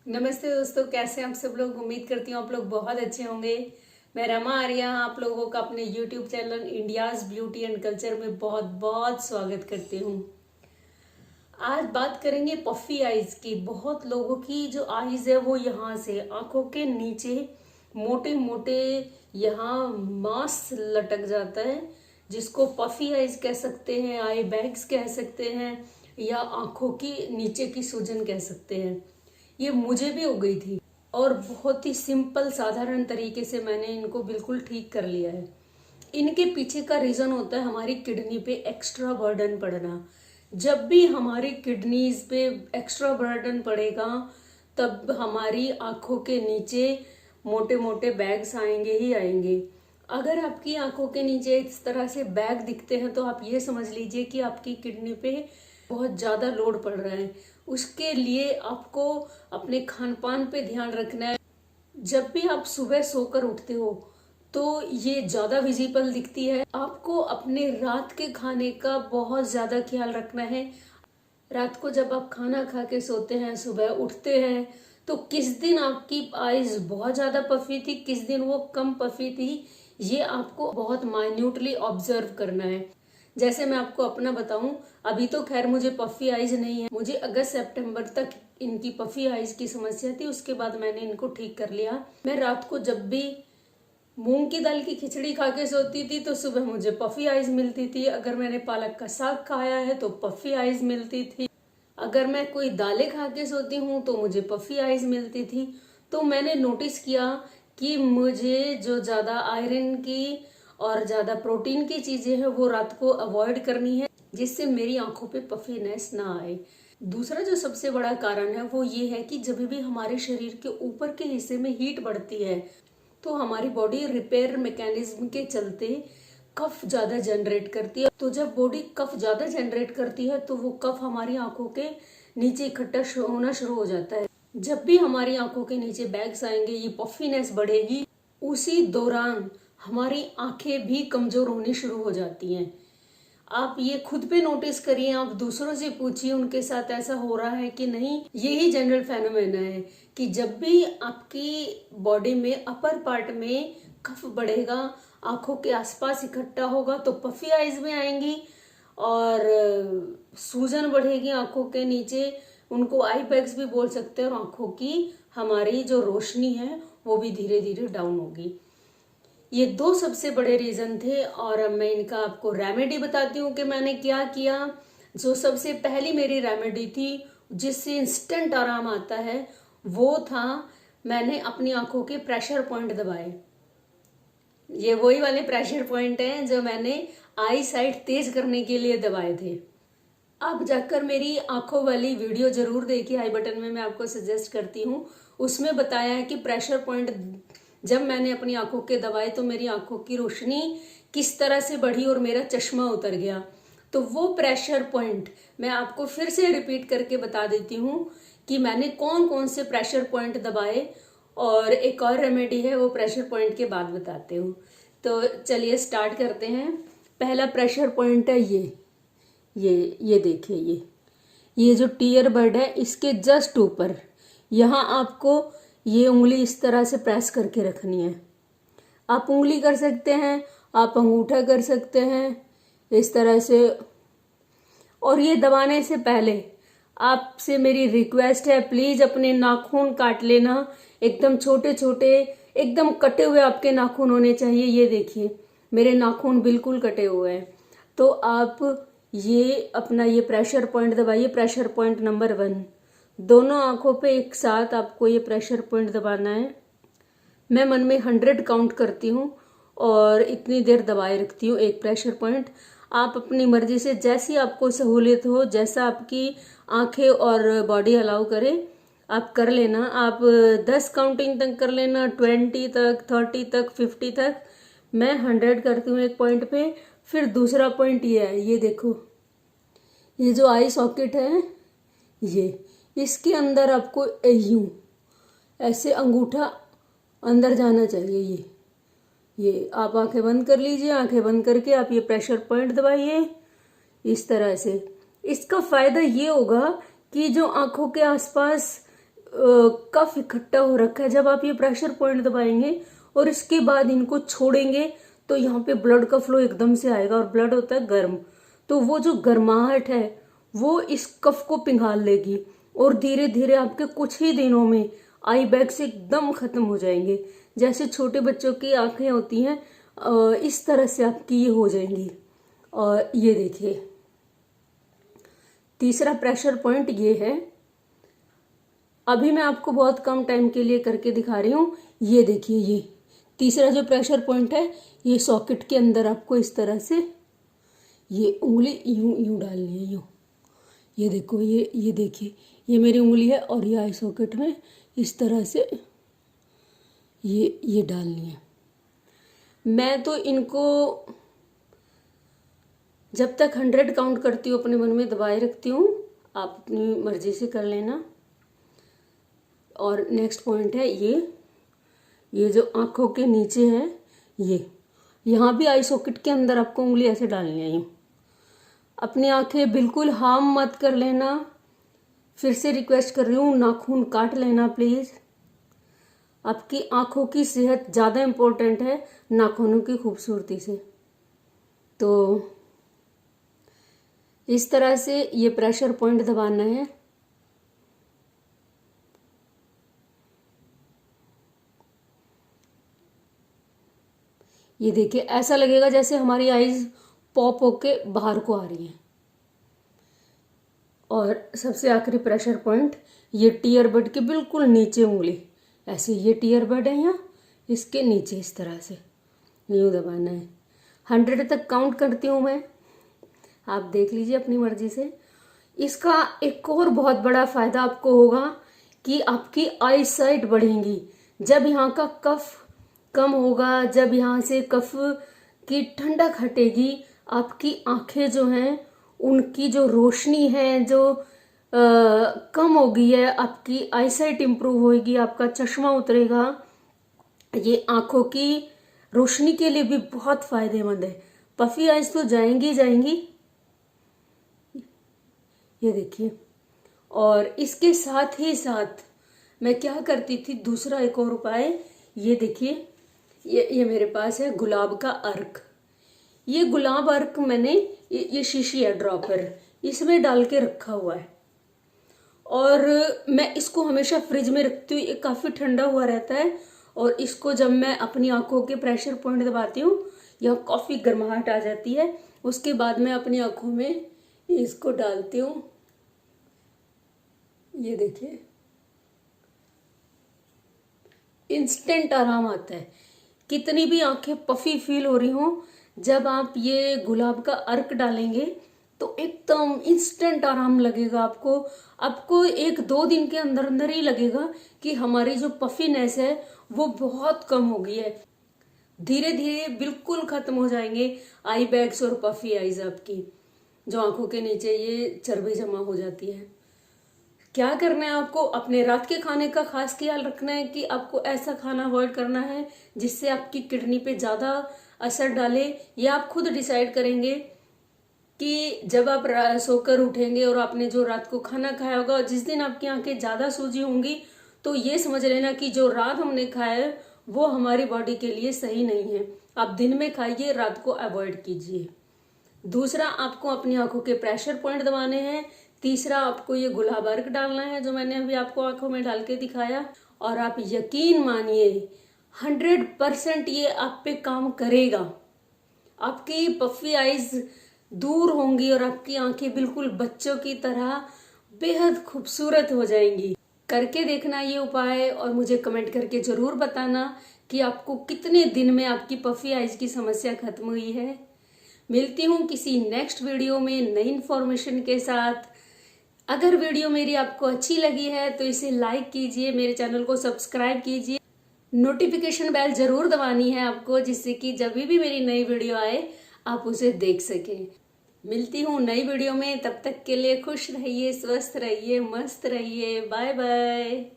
नमस्ते दोस्तों, कैसे हैं आप सब लोग। उम्मीद करती हूँ आप लोग बहुत अच्छे होंगे। मैं रमा आर्या आप लोगों का अपने YouTube channel India's beauty and culture में बहुत बहुत स्वागत करती हूँ। आज बात करेंगे पफी आईज की। बहुत लोगों की जो आईज है वो यहाँ से आंखों के नीचे मोटे मोटे यहाँ मांस लटक जाता है, जिसको पफी आईज कह सकते हैं, आई बैग्स कह सकते हैं, या आंखों की नीचे की सूजन कह सकते हैं। ये मुझे भी हो गई थी और बहुत ही सिंपल साधारण तरीके से मैंने इनको बिल्कुल ठीक कर लिया है। इनके पीछे का रीजन होता है हमारी किडनी पे एक्स्ट्रा बर्डन पड़ना। जब भी हमारी किडनीज पे एक्स्ट्रा बर्डन पड़ेगा तब हमारी आंखों के नीचे मोटे मोटे बैग्स आएंगे ही आएंगे। अगर आपकी आंखों के नीचे इस तरह से बैग दिखते हैं तो आप ये समझ लीजिए कि आपकी किडनी पे बहुत ज्यादा लोड पड़ रहा है। उसके लिए आपको अपने खान पान पे ध्यान रखना है। जब भी आप सुबह सोकर उठते हो तो ये ज्यादा विजिबल दिखती है। आपको अपने रात के खाने का बहुत ज्यादा ख्याल रखना है। रात को जब आप खाना खा के सोते हैं, सुबह उठते हैं, तो किस दिन आपकी आईज बहुत ज्यादा पफी थी, किस दिन वो कम पफी थी, ये आपको बहुत माइन्यूटली ऑब्जर्व करना है। जैसे मैं आपको अपना बताऊं, अभी तो खैर मुझे पफी आईज नहीं है। मुझे अगस्त सितंबर तक इनकी पफी आईज की समस्या थी, उसके बाद मैंने इनको ठीक कर लिया। मैं रात को जब भी मूंग की दाल की खिचड़ी खा के सोती थी तो सुबह मुझे पफी आईज मिलती थी। अगर मैंने पालक का साग खाया है तो पफी आईज मिलती थी। अगर मैं कोई दालें खा के सोती हूँ तो मुझे पफी आईज मिलती थी। तो मैंने नोटिस किया कि मुझे जो ज्यादा आयरन की और ज्यादा प्रोटीन की चीजें हैं वो रात को अवॉइड करनी है, जिससे मेरी आंखों पे पफीनेस ना आए। दूसरा जो सबसे बड़ा कारण है वो ये है कि जब भी हमारे शरीर के ऊपर के हिस्से में हीट बढ़ती है तो हमारी बॉडी रिपेयर मैकेनिज्म के चलते कफ ज्यादा जनरेट करती है। तो जब बॉडी कफ ज्यादा जनरेट करती है तो वो कफ हमारी आंखों के नीचे इकट्ठा होना शुरू हो जाता है। जब भी हमारी आंखों के नीचे बैग्स आएंगे, ये पफीनेस बढ़ेगी। उसी दौरान हमारी आंखें भी कमजोर होनी शुरू हो जाती हैं। आप ये खुद पे नोटिस करिए, आप दूसरों से पूछिए उनके साथ ऐसा हो रहा है कि नहीं। यही जनरल फेनोमेना है कि जब भी आपकी बॉडी में अपर पार्ट में कफ बढ़ेगा, आंखों के आसपास इकट्ठा होगा तो पफी आईज में आएंगी और सूजन बढ़ेगी आंखों के नीचे। उनको आई बैग्स भी बोल सकते हैं और आंखों की हमारी जो रोशनी है वो भी धीरे धीरे डाउन होगी। ये दो सबसे बड़े रीजन थे और अब मैं इनका आपको रेमेडी बताती हूँ कि मैंने क्या किया। जो सबसे पहली मेरी रेमेडी थी जिससे इंस्टेंट आराम आता है वो था, मैंने अपनी आंखों के प्रेशर पॉइंट दबाए। ये वही वाले प्रेशर पॉइंट हैं जो मैंने आई साइट तेज करने के लिए दबाए थे। आप जाकर मेरी आंखों वाली वीडियो जरूर देखिए, आई बटन में मैं आपको सजेस्ट करती हूँ। उसमें बताया है कि प्रेशर पॉइंट जब मैंने अपनी आंखों के दबाए तो मेरी आंखों की रोशनी किस तरह से बढ़ी और मेरा चश्मा उतर गया। तो वो प्रेशर पॉइंट मैं आपको फिर से रिपीट करके बता देती हूँ कि मैंने कौन कौन से प्रेशर पॉइंट दबाए, और एक और रेमेडी है वो प्रेशर पॉइंट के बाद बताते हूँ। तो चलिए स्टार्ट करते हैं। पहला प्रेशर पॉइंट है ये देखिए, ये जो टीयर बर्ड है इसके जस्ट ऊपर यहाँ आपको ये उंगली इस तरह से प्रेस करके रखनी है। आप उंगली कर सकते हैं, आप अंगूठा कर सकते हैं इस तरह से। और ये दबाने से पहले आपसे मेरी रिक्वेस्ट है, प्लीज अपने नाखून काट लेना। एकदम छोटे छोटे एकदम कटे हुए आपके नाखून होने चाहिए। ये देखिए मेरे नाखून बिल्कुल कटे हुए हैं। तो आप ये अपना ये प्रेशर पॉइंट दबाइए, प्रेशर पॉइंट नंबर 1। दोनों आंखों पे एक साथ आपको ये प्रेशर पॉइंट दबाना है। मैं मन में 100 काउंट करती हूँ और इतनी देर दबाए रखती हूँ एक प्रेशर पॉइंट। आप अपनी मर्जी से जैसी आपको सहूलियत हो, जैसा आपकी आंखें और बॉडी अलाउ करे, आप कर लेना। आप 10 काउंटिंग तक कर लेना, 20 तक, 30 तक, 50 तक। मैं 100 करती हूँ एक पॉइंट पे। फिर दूसरा पॉइंट ये है, ये देखो, ये जो आई सॉकेट है ये, इसके अंदर आपको यूं ऐसे अंगूठा अंदर जाना चाहिए। ये आप आंखें बंद कर लीजिए, आंखें बंद करके आप ये प्रेशर पॉइंट दबाइए इस तरह से। इसका फायदा ये होगा कि जो आंखों के आसपास कफ इकट्ठा हो रखा है। जब आप ये प्रेशर पॉइंट दबाएंगे और इसके बाद इनको छोड़ेंगे तो यहाँ पे ब्लड का फ्लो एकदम से आएगा, और ब्लड होता है गर्म, तो वो जो गर्माहट है वो इस कफ को पिघाल लेगी और धीरे धीरे आपके कुछ ही दिनों में आई बैग्स एकदम खत्म हो जाएंगे। जैसे छोटे बच्चों की आंखें होती हैं, इस तरह से आपकी ये हो जाएंगी। और ये देखिए तीसरा प्रेशर पॉइंट ये है। अभी मैं आपको बहुत कम टाइम के लिए करके दिखा रही हूँ। ये देखिए, ये तीसरा जो प्रेशर पॉइंट है, ये सॉकेट के अंदर आपको इस तरह से ये उंगली यूं यूं डालनी है, यूं। ये देखो, ये देखिए, ये मेरी उंगली है और ये आई सॉकेट में इस तरह से ये डालनी है। मैं तो इनको जब तक 100 काउंट करती हूँ अपने मन में दबाए रखती हूँ, आप अपनी मर्जी से कर लेना। और नेक्स्ट पॉइंट है ये जो आंखों के नीचे है, यहाँ भी आई सॉकेट के अंदर आपको उंगली ऐसे डालनी है। अपनी आंखें बिल्कुल हार्म मत कर लेना। फिर से रिक्वेस्ट कर रही हूँ, नाखून काट लेना प्लीज। आपकी आंखों की सेहत ज़्यादा इम्पोर्टेंट है नाखूनों की खूबसूरती से। तो इस तरह से ये प्रेशर पॉइंट दबाना है। ये देखिए, ऐसा लगेगा जैसे हमारी आईज पॉप होके बाहर को आ रही हैं। और सबसे आखिरी प्रेशर पॉइंट, ये टीयर बड के बिल्कुल नीचे उंगली ऐसे, ये टीयर बड है यहाँ, इसके नीचे इस तरह से यूँ दबाना है। 100 तक काउंट करती हूँ मैं, आप देख लीजिए अपनी मर्जी से। इसका एक और बहुत बड़ा फायदा आपको होगा कि आपकी आई साइट बढ़ेंगी। जब यहाँ का कफ कम होगा, जब यहाँ से कफ की ठंडक हटेगी, आपकी आंखें जो हैं उनकी जो रोशनी है जो कम हो गई है, आपकी आईसाइट इंप्रूव होगी, आपका चश्मा उतरेगा। ये आंखों की रोशनी के लिए भी बहुत फायदेमंद है। पफी आइज तो जाएंगी जाएंगी, ये देखिए। और इसके साथ ही साथ मैं क्या करती थी, दूसरा एक और उपाय, ये देखिए, ये मेरे पास है गुलाब का अर्क। ये गुलाब अर्क मैंने ये शीशी है ड्रॉपर, इसमें डाल के रखा हुआ है और मैं इसको हमेशा फ्रिज में रखती हूँ। ये काफ़ी ठंडा हुआ रहता है और इसको जब मैं अपनी आंखों के प्रेशर पॉइंट दबाती हूँ, यहाँ काफ़ी गर्माहट आ जाती है। उसके बाद मैं अपनी आंखों में इसको डालती हूँ। ये देखिए, इंस्टेंट आराम आता है। कितनी भी आंखें पफी फील हो रही हों, जब आप ये गुलाब का अर्क डालेंगे तो एकदम इंस्टेंट आराम लगेगा आपको 1-2 दिन के अंदर अंदर ही लगेगा कि हमारी जो पफीनेस है वो बहुत कम हो गई है। धीरे धीरे बिल्कुल खत्म हो जाएंगे आई बैग्स और पफी आईज आपकी, जो आंखों के नीचे ये चर्बी जमा हो जाती है। क्या करना है आपको, अपने रात के खाने का खास ख्याल रखना है कि आपको ऐसा खाना अवॉइड करना है जिससे आपकी किडनी पे ज़्यादा असर डाले। ये आप खुद डिसाइड करेंगे कि जब आप सोकर उठेंगे और आपने जो रात को खाना खाया होगा, जिस दिन आपकी आंखें ज़्यादा सूजी होंगी तो ये समझ लेना कि जो रात हमने खाया है वो हमारी बॉडी के लिए सही नहीं है। आप दिन में खाइए, रात को अवॉइड कीजिए। दूसरा, आपको अपनी आंखों के प्रेशर पॉइंट दबाने हैं। तीसरा, आपको ये गुलाब अर्क डालना है जो मैंने अभी आपको आंखों में डाल के दिखाया। और आप यकीन मानिए 100% ये आप पे काम करेगा। आपकी पफी आईज दूर होंगी और आपकी आंखें बिल्कुल बच्चों की तरह बेहद खूबसूरत हो जाएंगी। करके देखना ये उपाय और मुझे कमेंट करके जरूर बताना कि आपको कितने दिन में आपकी पफी आईज की समस्या खत्म हुई है। मिलती हूँ किसी नेक्स्ट वीडियो में नई इन्फॉर्मेशन के साथ। अगर वीडियो मेरी आपको अच्छी लगी है तो इसे लाइक कीजिए, मेरे चैनल को सब्सक्राइब कीजिए, नोटिफिकेशन बेल जरूर दबानी है आपको, जिससे कि जब भी मेरी नई वीडियो आए आप उसे देख सकें। मिलती हूँ नई वीडियो में, तब तक के लिए खुश रहिए, स्वस्थ रहिए, मस्त रहिए। Bye bye.